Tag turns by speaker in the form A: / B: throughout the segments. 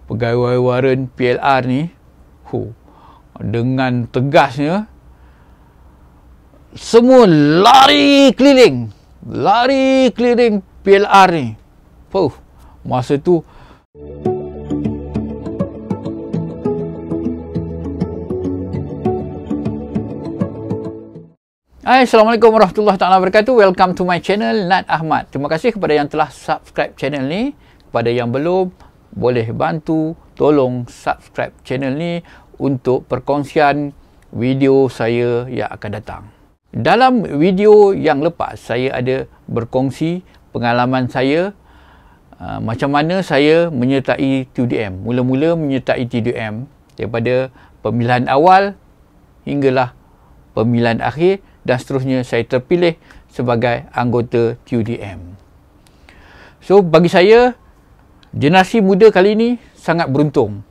A: pegawai waran PLR ni, dengan tegasnya, semua lari keliling PLR ni. Masa tu Assalamualaikum warahmatullahi wabarakatuh. Welcome to my channel, Nat Ahmad. Terima kasih kepada yang telah subscribe channel ni. Kepada yang belum, boleh bantu tolong subscribe channel ni untuk perkongsian video saya yang akan datang. Dalam video yang lepas, saya ada berkongsi pengalaman saya macam mana saya menyertai TUDM. Mula-mula menyertai TUDM daripada pemilihan awal hinggalah pemilihan akhir, dan seterusnya saya terpilih sebagai anggota TUDM. So, bagi saya, generasi muda kali ini sangat beruntung.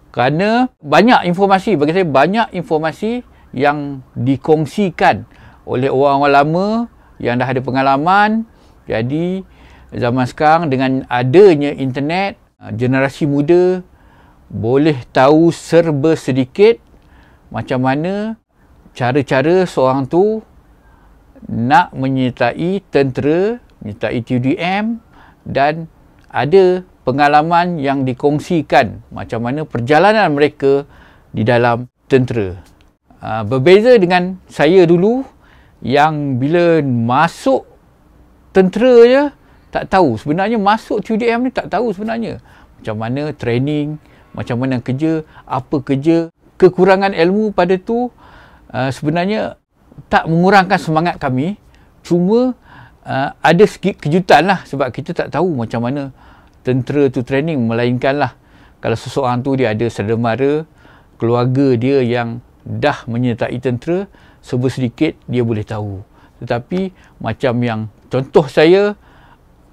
A: Kerana banyak informasi, bagi saya banyak informasi yang dikongsikan oleh orang-orang lama yang dah ada pengalaman. Jadi, zaman sekarang dengan adanya internet, generasi muda boleh tahu serba sedikit macam mana cara-cara seorang tu nak menyertai tentera, menyertai TUDM, dan ada pengalaman yang dikongsikan macam mana perjalanan mereka di dalam tentera. Berbeza dengan saya dulu yang bila masuk tentera je tak tahu. Sebenarnya masuk TUDM ni tak tahu sebenarnya macam mana training, macam mana kerja, apa kerja. Kekurangan ilmu pada tu sebenarnya tak mengurangkan semangat kami, cuma ada sikit kejutan lah sebab kita tak tahu macam mana tentera tu training, melainkanlah kalau seseorang tu dia ada saudara mara, keluarga dia yang dah menyertai tentera, serba sedikit dia boleh tahu. Tetapi macam yang contoh saya,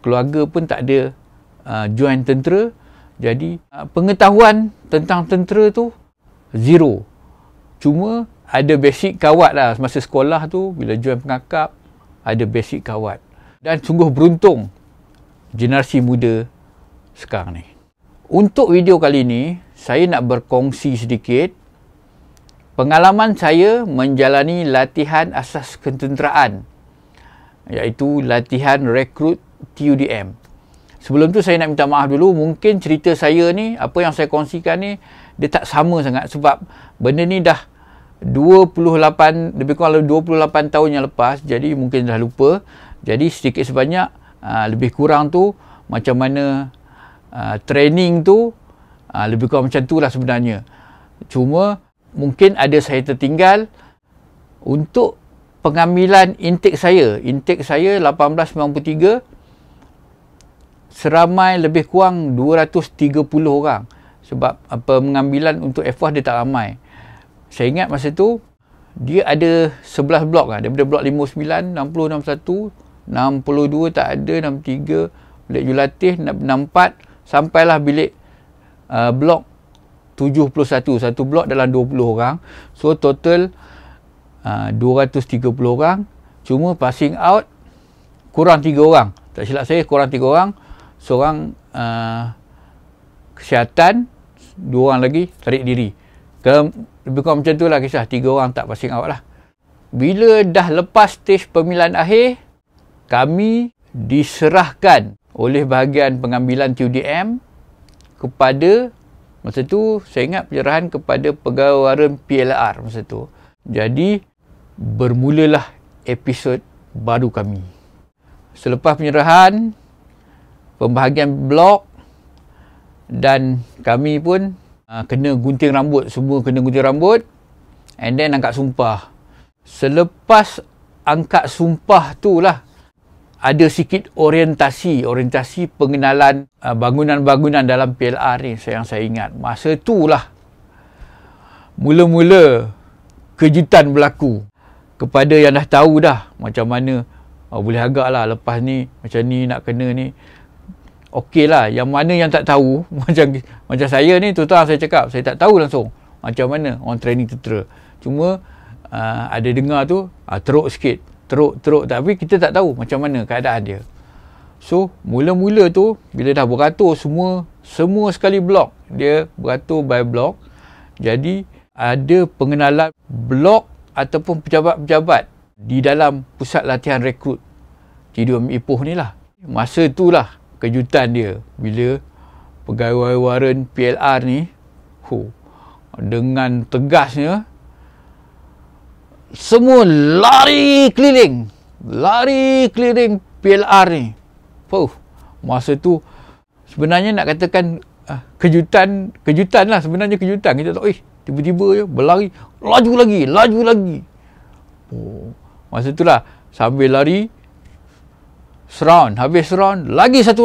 A: keluarga pun tak ada join tentera, jadi pengetahuan tentang tentera tu zero. Cuma ada basic kawat lah masa sekolah tu, bila join pengakap ada basic kawat. Dan sungguh beruntung generasi muda sekarang ni. Untuk video kali ni, saya nak berkongsi sedikit pengalaman saya menjalani latihan asas ketenteraan, iaitu latihan rekrut TUDM. Sebelum tu saya nak minta maaf dulu, mungkin cerita saya ni, apa yang saya kongsikan ni, dia tak sama sangat sebab benda ni dah 28, lebih kurang 28 tahun yang lepas, jadi mungkin dah lupa. Jadi sedikit sebanyak lebih kurang tu macam mana training tu lebih kurang macam tu lah sebenarnya. Cuma mungkin ada saya tertinggal. Untuk pengambilan intake saya 1893, seramai lebih kurang 230 orang. Sebab pengambilan untuk F1 dia tak ramai. Saya ingat masa tu dia ada 11 blok lah. Daripada blok 59, 60, 61, 62 tak ada, 63, bilik jurulatih 64, sampailah bilik blok 71. Satu blok dalam 20 orang. So total 230 orang. Cuma passing out kurang 3 orang. Tak silap saya kurang 3 orang. Seorang kesihatan, 2 orang lagi tarik diri. Lebih kurang macam tu lah kisah. 3 orang tak passing out lah. Bila dah lepas stage pemilihan akhir, kami diserahkan oleh bahagian pengambilan TUDM kepada, masa tu saya ingat penyerahan kepada pegawai waran PLR masa tu. Jadi bermulalah episod baru kami. Selepas penyerahan, pembahagian blok, dan kami pun kena gunting rambut. Semua kena gunting rambut, and then angkat sumpah. Selepas angkat sumpah tu lah ada sikit orientasi pengenalan bangunan-bangunan dalam PLR ni. Yang saya ingat masa tu lah mula-mula kejutan berlaku. Kepada yang dah tahu dah macam mana, boleh agak lah lepas ni macam ni nak kena ni, okey lah. Yang mana yang tak tahu macam saya ni, tu saya cakap, saya tak tahu langsung macam mana orang training tentera. Cuma ada dengar tu teruk sikit, teruk, tapi kita tak tahu macam mana keadaan dia. So mula-mula tu bila dah beratur semua sekali blok, dia beratur by blok. Jadi ada pengenalan blok ataupun pejabat-pejabat di dalam pusat latihan rekrut TDUM Ipoh ni lah. Masa tu lah kejutan dia bila pegawai waran PLR ni dengan tegasnya semua lari keliling PLR ni. Masa tu sebenarnya nak katakan kejutan lah, sebenarnya kejutan. Kita tahu tiba-tiba je berlari, laju lagi. Masa tu lah sambil lari seround, habis round, lagi satu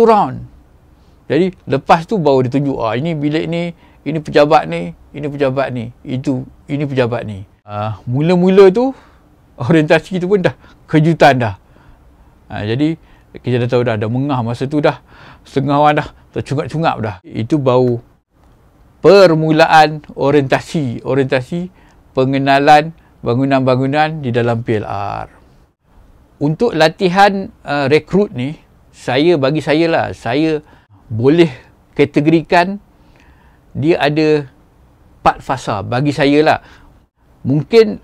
A: round. Jadi lepas tu baru dia tunjuk ini bilik ni, ini pejabat ni, ini pejabat ni. Mula-mula tu orientasi tu pun dah kejutan dah. Jadi kita dah tahu dah mengah masa tu dah setengah orang dah tercungap-cungap dah. Itu baru permulaan orientasi pengenalan bangunan-bangunan di dalam PLR. Untuk latihan rekrut ni, bagi saya boleh kategorikan dia ada 4 fasa bagi saya lah. Mungkin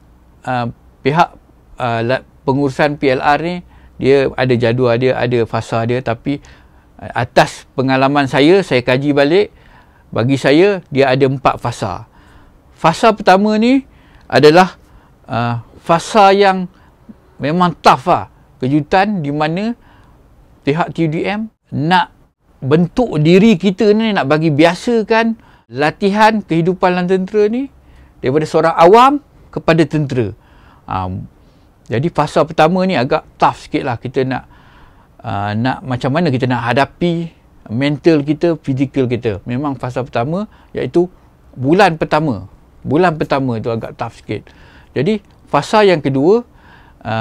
A: pihak pengurusan PLR ni dia ada jadual dia, ada fasa dia, tapi atas pengalaman saya kaji balik, bagi saya dia ada 4 fasa. Fasa pertama ni adalah fasa yang memang tough lah, kejutan di mana pihak TDM nak bentuk diri kita ni, nak bagi biasakan latihan kehidupan dalam tentera ni daripada seorang awam kepada tentera. Jadi fasa pertama ni agak tough sikit lah. Kita nak macam mana kita nak hadapi mental kita, fizikal kita. Memang fasa pertama iaitu bulan pertama tu agak tough sikit. Jadi fasa yang kedua,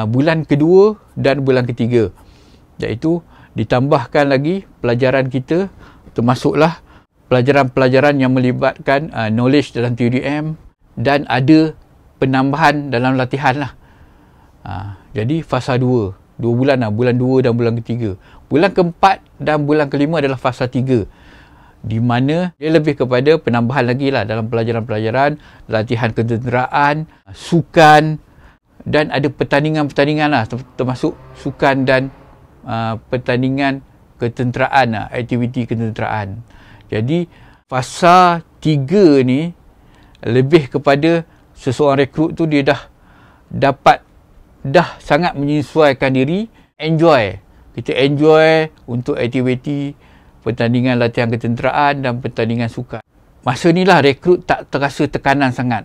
A: bulan kedua dan bulan ketiga, iaitu ditambahkan lagi pelajaran kita, termasuklah pelajaran-pelajaran yang melibatkan knowledge dalam TDM, dan ada penambahan dalam latihan lah. Jadi fasa 2 bulan lah, bulan 2 dan bulan ketiga. Bulan keempat dan bulan kelima adalah fasa 3, di mana dia lebih kepada penambahan lagi lah dalam pelajaran-pelajaran latihan ketenteraan, sukan, dan ada pertandingan-pertandingan lah, termasuk sukan dan pertandingan ketenteraan lah, aktiviti ketenteraan. Jadi fasa 3 ni lebih kepada seseorang rekrut tu dia dah sangat menyesuaikan diri, kita enjoy untuk aktiviti pertandingan latihan ketenteraan dan pertandingan sukan. Masa ni lah rekrut tak terasa tekanan sangat.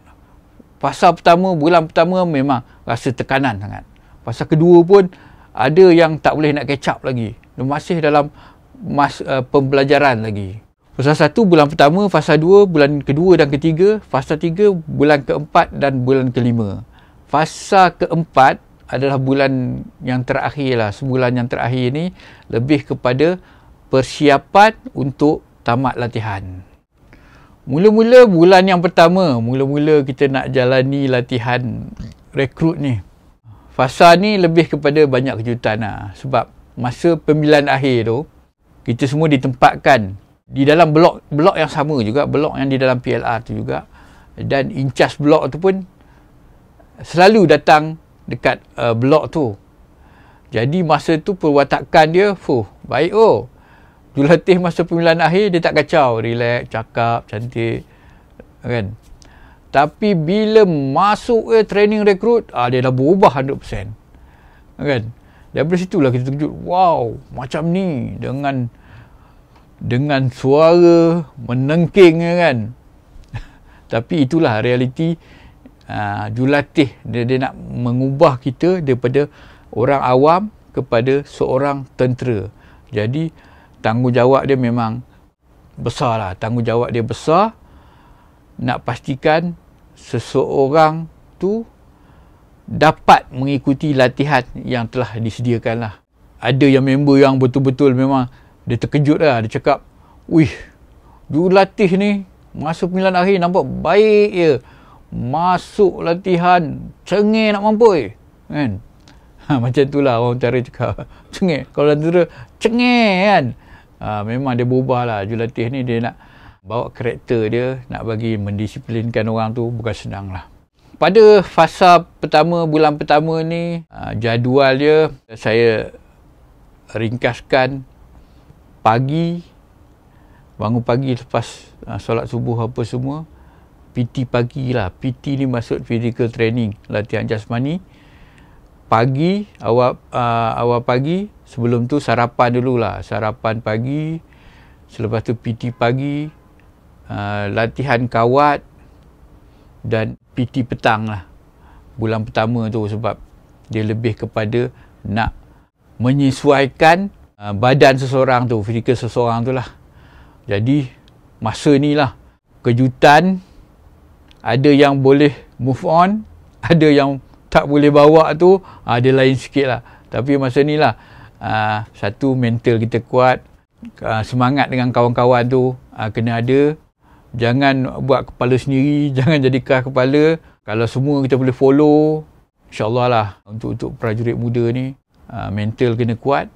A: Fasa pertama, bulan pertama memang rasa tekanan sangat. Fasa kedua pun ada yang tak boleh nak catch up lagi, dia masih dalam pembelajaran lagi. Fasa 1 bulan pertama, fasa 2 bulan kedua dan ketiga, fasa 3 bulan keempat dan bulan kelima. Fasa keempat adalah bulan yang terakhir lah, sebulan yang terakhir ni lebih kepada persiapan untuk tamat latihan. Mula-mula bulan yang pertama, mula-mula kita nak jalani latihan rekrut ni, fasa ni lebih kepada banyak kejutan lah. Sebab masa pemilihan akhir tu, kita semua ditempatkan di dalam blok yang sama juga, blok yang di dalam PLR tu juga, dan in charge blok tu pun selalu datang dekat blok tu. Jadi masa tu perwatakan dia baik. Jurulatih masa pemilihan akhir dia tak kacau, relax, cakap, cantik kan. Tapi bila masuk training rekrut, dia dah berubah 100% kan. Daripada situlah kita terkejut, wow, macam ni, dengan suara menengking kan. Tapi itulah realiti jurulatih. Dia nak mengubah kita daripada orang awam kepada seorang tentera. Jadi tanggungjawab dia memang besar lah. Tanggungjawab dia besar nak pastikan seseorang tu dapat mengikuti latihan yang telah disediakan lah. Ada yang member yang betul-betul memang dia terkejut lah. Dia cakap, wih, jurulatih ni masa pemilihan akhir nampak baik je. Masuk latihan cengih nak mampus kan. Macam itulah orang utara cakap. Cengeng. Kalau orang utara, cengeng kan. Memang dia berubah lah. Jurulatih ni dia nak bawa karakter dia, nak bagi mendisiplinkan orang tu bukan senang lah. Pada fasa pertama, bulan pertama ni, jadual dia saya ringkaskan pagi, bangun pagi lepas solat subuh apa semua, PT pagi lah. PT ni maksud physical training, latihan jasmani. Pagi, awal pagi, sebelum tu sarapan dululah. Sarapan pagi, selepas tu PT pagi, latihan kawat dan PT petang lah. Bulan pertama tu sebab dia lebih kepada nak menyesuaikan badan seseorang tu, fizikal seseorang tu lah. Jadi masa ni lah kejutan, ada yang boleh move on, ada yang tak boleh bawa tu, dia lain sikit lah. Tapi masa ni lah, satu mental kita kuat, semangat dengan kawan-kawan tu kena ada. Jangan buat kepala sendiri, jangan jadi keras kepala. Kalau semua kita boleh follow, insyaAllah lah untuk prajurit muda ni, mental kena kuat,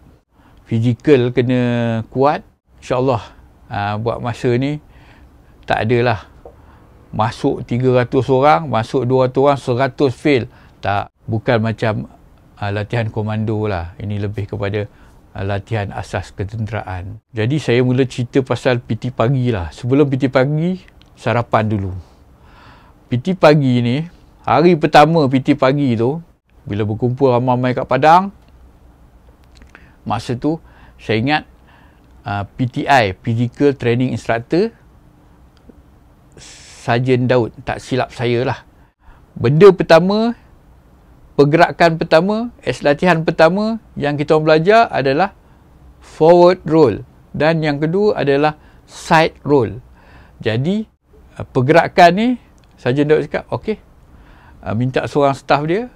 A: fizikal kena kuat. InsyaAllah buat masa ni tak adalah masuk 300 orang, masuk 200 orang, 100 fail. Tak, bukan macam latihan komando lah. Ini lebih kepada latihan asas ketenteraan. Jadi saya mula cerita pasal PT pagi lah. Sebelum PT pagi, sarapan dulu. PT pagi ni, hari pertama PT pagi tu, bila berkumpul ramai-ramai kat Padang, masa tu saya ingat PTI, Physical Training Instructor, Sarjan Daud, tak silap saya lah. Benda pertama, pergerakan pertama, latihan pertama yang kita orang belajar adalah forward roll, dan yang kedua adalah side roll. Jadi pergerakan ni Sarjan Daud cakap, okey, minta seorang staff dia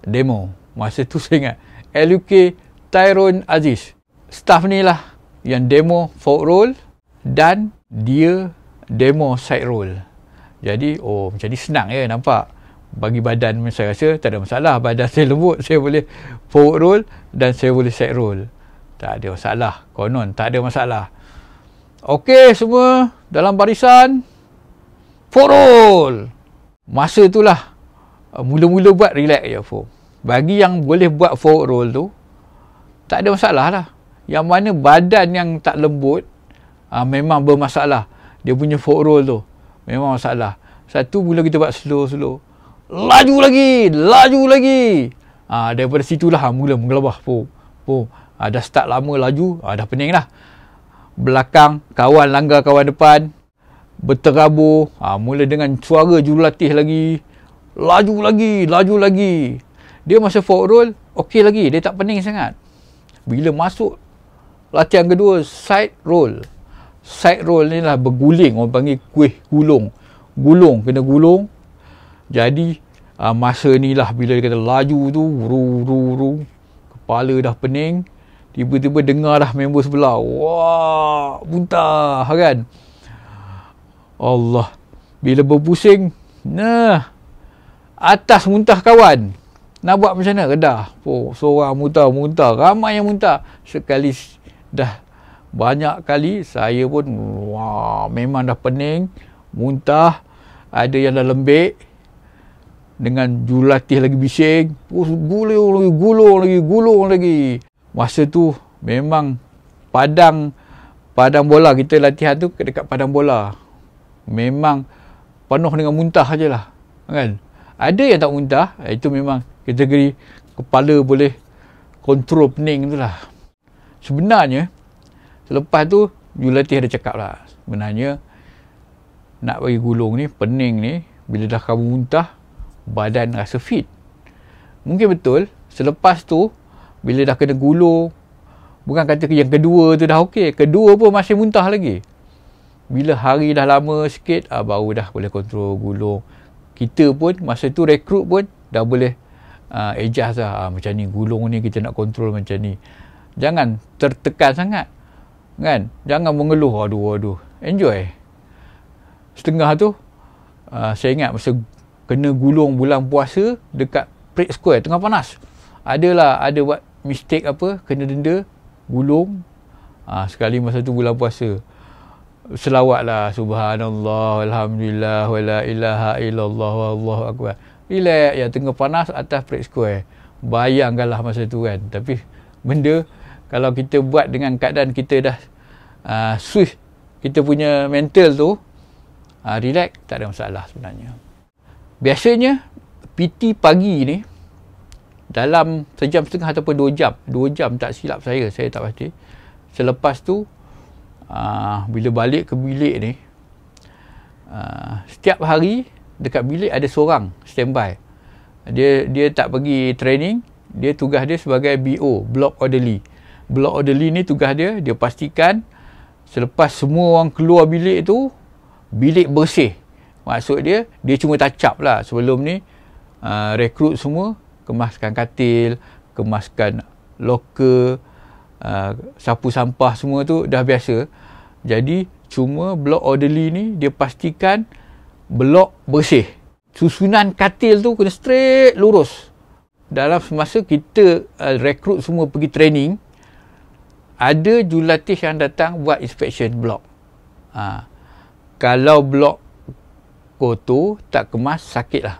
A: demo. Masa tu saya ingat LUK Tyrone Aziz, staff ni lah yang demo forward roll dan dia demo side roll. Jadi macam ni senang ya, nampak. Bagi badan saya rasa tak ada masalah. Badan saya lembut, saya boleh forward roll dan saya boleh side roll. Tak ada masalah. Konon tak ada masalah. Okey, semua dalam barisan. Forward roll. Masa itulah mula-mula buat relax je. Bagi yang boleh buat forward roll tu, tak ada masalah lah. Yang mana badan yang tak lembut, memang bermasalah. Dia punya forward roll tu memang masalah. Satu, mula kita buat slow-slow, laju lagi. Daripada situlah mula menggelabah. Dah start lama laju, dah pening lah. Belakang, kawan langgar kawan depan, berterabur, mula dengan suara jurulatih lagi, laju lagi. Dia masa forward roll, okey lagi, dia tak pening sangat. Bila masuk latihan kedua, side roll. Side roll ni lah berguling, orang panggil kuih gulung. Kena gulung. Jadi masa ni lah bila dia kata laju tu, kepala dah pening, tiba-tiba dengar dah member sebelah, wah, muntah kan. Allah, bila berpusing, atas muntah kawan, nak buat macam mana? Redah. Seorang muntah, ramai yang muntah. Sekali dah banyak kali, saya pun memang dah pening, muntah. Ada yang dah lembik, dengan jurulatih lagi bising, gulung lagi. Masa tu memang padang bola, kita latihan tu dekat padang bola, memang penuh dengan muntah je lah kan. Ada yang tak muntah, itu memang kategori kepala boleh kontrol pening tu lah. Sebenarnya selepas tu jurulatih ada cakap lah, sebenarnya nak bagi gulung ni, pening ni, bila dah kamu muntah, badan rasa fit. Mungkin betul, selepas tu bila dah kena gulung, bukan kata yang kedua tu dah okey, kedua pun masih muntah lagi. Bila hari dah lama sikit, baru dah boleh kontrol gulung. Kita pun masa tu rekrut pun dah boleh adjust lah, macam ni gulung ni kita nak kontrol macam ni. Jangan tertekan sangat kan, jangan mengeluh, aduh, enjoy. Setengah tu saya ingat masa kena gulung bulan puasa dekat Parade Square, tengah panas, ada buat mistake apa, kena denda, gulung. Sekali masa tu bulan puasa, selawat lah, subhanallah, alhamdulillah, wala ilaha illallah, wallahu akbar. Relax, yang tengah panas atas Parade Square. Bayangkanlah masa tu kan. Tapi benda kalau kita buat dengan keadaan kita dah switch kita punya mental tu, relax, tak ada masalah sebenarnya. Biasanya PT pagi ni dalam sejam setengah ataupun 2 jam tak silap saya tak pasti. Selepas tu bila balik ke bilik ni, setiap hari dekat bilik ada seorang standby. Dia tak pergi training, dia tugas dia sebagai BO, Block Orderly. Block Orderly ni tugas dia pastikan selepas semua orang keluar bilik tu, bilik bersih. Maksud dia cuma touch up lah. Sebelum ni rekrut semua, kemaskan katil, kemaskan loker, sapu sampah, semua tu dah biasa. Jadi cuma Block Orderly ni dia pastikan blok bersih. Susunan katil tu kena straight lurus. Dalam semasa kita rekrut semua pergi training, ada jurulatih yang datang buat inspection blok. Kalau blok kotor, tak kemas, sakit lah.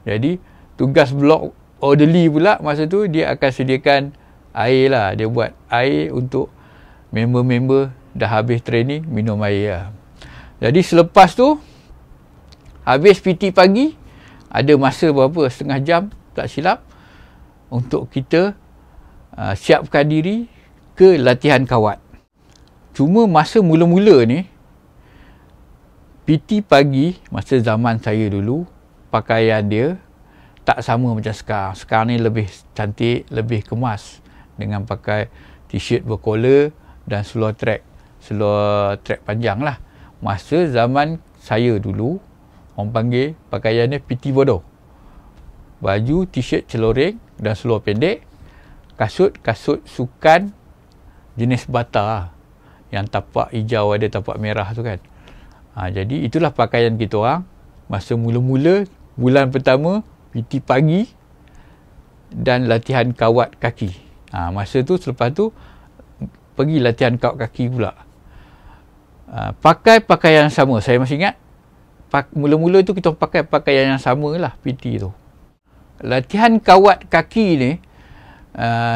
A: Jadi tugas Block Orderly pula masa tu, dia akan sediakan air lah. Dia buat air untuk member-member dah habis training, minum air lah. Jadi selepas tu, habis PT pagi, ada masa berapa, setengah jam tak silap, untuk kita siapkan diri ke latihan kawat. Cuma masa mula-mula ni, PT pagi masa zaman saya dulu, pakaian dia tak sama macam sekarang. Sekarang ni lebih cantik, lebih kemas, dengan pakai t-shirt bercollar dan seluar track panjang lah. Masa zaman saya dulu, orang panggil pakaiannya PT bodoh. Baju, t-shirt celoreng dan seluar pendek. Kasut sukan jenis bata, yang tapak hijau ada tapak merah tu kan. Jadi itulah pakaian kita orang masa mula-mula bulan pertama PT pagi dan latihan kawat kaki. Masa tu selepas tu pergi latihan kawat kaki pula. Pakai pakaian yang sama. Saya masih ingat mula-mula tu kita pakai pakaian yang sama lah, PT tu. Latihan kawat kaki ni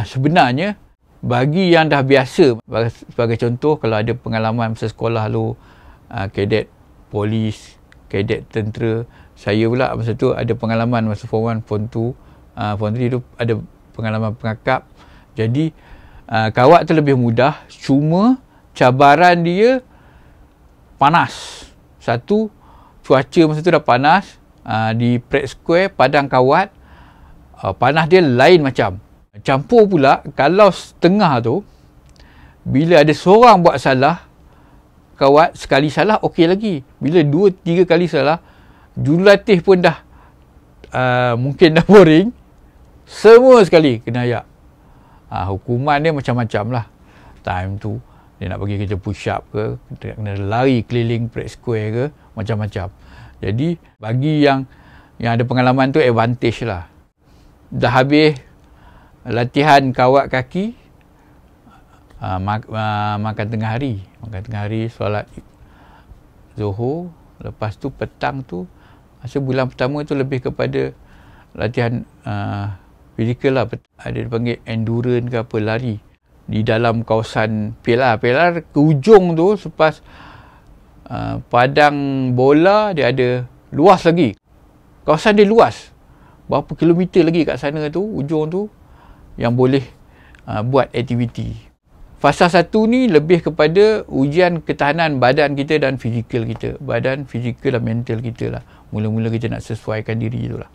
A: sebenarnya bagi yang dah biasa, sebagai contoh, kalau ada pengalaman masa sekolah lu, kadet polis, kadet tentera. Saya pula masa tu ada pengalaman masa Form 1, Form 2, Form 3 tu ada pengalaman pengakap. Jadi kawat tu lebih mudah, cuma cabaran dia panas. Satu, cuaca masa tu dah panas. Di Parade Square, padang kawat, panas dia lain macam. Campur pula, kalau setengah tu, bila ada seorang buat salah, kawat sekali salah okey lagi. Bila 2-3 kali salah, jurulatih pun dah mungkin dah boring, semua sekali kena ayak. Hukuman dia macam-macam lah. Time tu dia nak bagi kita push up ke, kena lari keliling Parade Square ke, macam-macam. Jadi bagi yang ada pengalaman tu advantage lah. Dah habis latihan kawat kaki, makan tengah hari, solat Zuhur. Lepas tu petang tu, masa bulan pertama tu lebih kepada latihan fizikal lah. Ada dipanggil endurance ke apa, lari di dalam kawasan Pelar ke ujung tu. Selepas padang bola, dia ada luas lagi, kawasan dia luas, berapa kilometer lagi kat sana tu, ujung tu, yang boleh buat aktiviti. Fasa 1 ni lebih kepada ujian ketahanan badan kita dan fizikal kita. Badan, fizikal dan mental kita lah. Mula-mula kita nak sesuaikan diri tu lah.